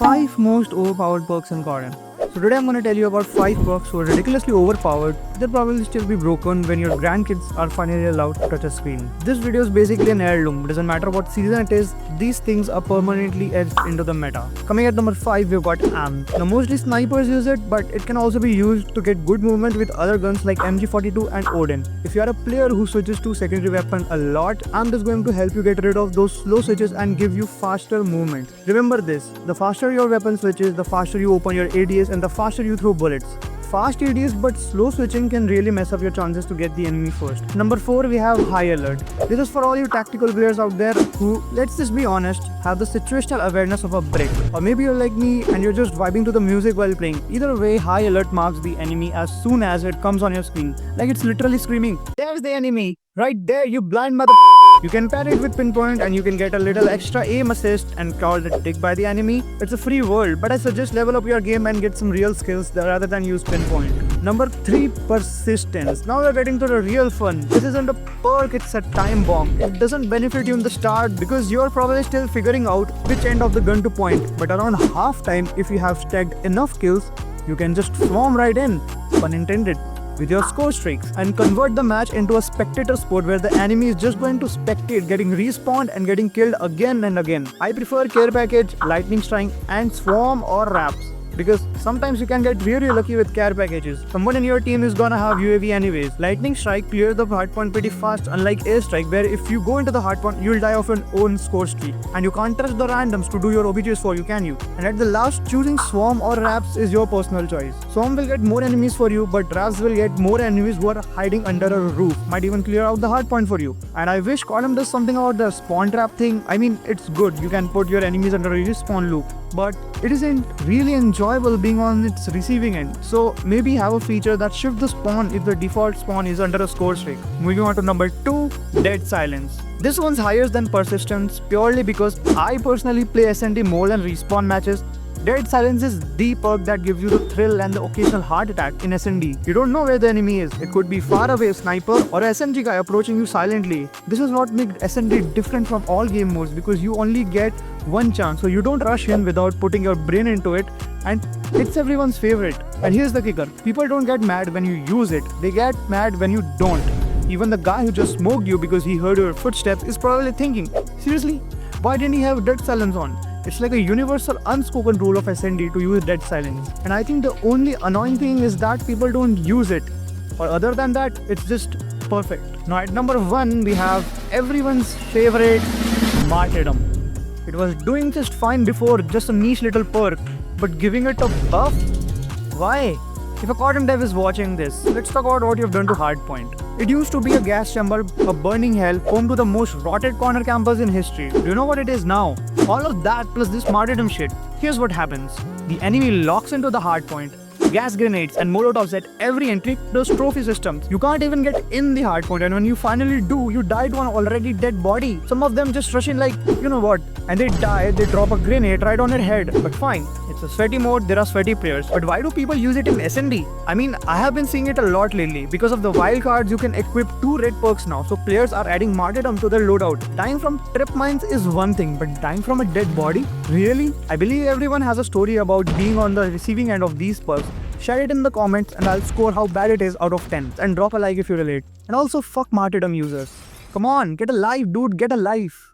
5 most overpowered perks in CODM. So today I'm going to tell you about 5 perks who are ridiculously overpowered. They'll probably still be broken when your grandkids are finally allowed to touch a screen. This video is basically an heirloom. Doesn't matter what season it is, these things are permanently etched into the meta. Coming at number 5, we've got AM. Now mostly snipers use it, but it can also be used to get good movement with other guns like MG42 and Odin. If you are a player who switches to secondary weapon a lot, AM is going to help you get rid of those slow switches and give you faster movement. Remember this, the faster your weapon switches, the faster you open your ADS and the faster you throw bullets. Fast ADS but slow switching can really mess up your chances to get the enemy first. Number 4, we have High Alert. This is for all you tactical players out there who, let's just be honest, have the situational awareness of a brick. Or maybe you're like me and you're just vibing to the music while playing. Either way, High Alert marks the enemy as soon as it comes on your screen. Like it's literally screaming, "There's the enemy! Right there, you blind mother." You can pair it with pinpoint and you can get a little extra aim assist and call it dig by the enemy. It's a free world, but I suggest level up your game and get some real skills rather than use pinpoint. Number 3, persistence. Now we're getting to the real fun. This isn't a perk, it's a time bomb. It doesn't benefit you in the start because you're probably still figuring out which end of the gun to point. But around half time, if you have stacked enough kills, you can just swarm right in, pun intended, with your score streaks and convert the match into a spectator sport where the enemy is just going to spectate getting respawned and getting killed again and again. I prefer care package, lightning strike and swarm or wraps because sometimes you can get really lucky with care packages. Someone in your team is gonna have UAV anyways. Lightning strike clears the hardpoint pretty fast, unlike airstrike where if you go into the hardpoint you'll die of your own score streak and you can't trust the randoms to do your OBJs for you, can you? And at the last, choosing swarm or wraps is your personal choice. Swarm will get more enemies for you, but wraps will get more enemies who are hiding under a roof. Might even clear out the hardpoint for you. And I wish CODM does something about the spawn trap thing. I mean, it's good, you can put your enemies under a respawn loop, but it isn't really enjoyable being on its receiving end. So maybe have a feature that shifts the spawn if the default spawn is under a score streak. Moving on to number 2, Dead Silence. This one's higher than persistence purely because I personally play SND more than respawn matches. Dead Silence is the perk that gives you the thrill and the occasional heart attack in SND. You don't know where the enemy is. It could be far away sniper or a SMG guy approaching you silently. This is what makes SND different from all game modes because you only get one chance, so you don't rush in without putting your brain into it, and it's everyone's favorite. And here's the kicker, people don't get mad when you use it, they get mad when you don't. Even the guy who just smoked you because he heard your footsteps is probably thinking, seriously, why didn't he have Dead Silence on? It's like a universal unspoken rule of SND to use Dead Silence. And I think the only annoying thing is that people don't use it. Or other than that, it's just perfect. Now at number 1, we have everyone's favorite Martyrdom. It was doing just fine before, just a niche little perk, but giving it a buff? Why? If a CODM dev is watching this, let's talk about what you've done to Hardpoint. It used to be a gas chamber, a burning hell, home to the most rotted corner campers in history. Do you know what it is now? All of that plus this martyrdom shit. Here's what happens. The enemy locks into the hardpoint, gas grenades and molotovs at every entry, those trophy systems. You can't even get in the hardpoint, and when you finally do, you die to an already dead body. Some of them just rush in like, you know what, and they die, they drop a grenade right on their head. But fine, it's a sweaty mode, there are sweaty players. But why do people use it in SND? I mean, I have been seeing it a lot lately. Because of the wild cards, you can equip 2 red perks now, so players are adding martyrdom to their loadout. Dying from trip mines is one thing, but dying from a dead body? Really? I believe everyone has a story about being on the receiving end of these perks. Share it in the comments and I'll score how bad it is out of 10. And drop a like if you relate. And also fuck martyrdom users. Come on, get a life, dude, get a life.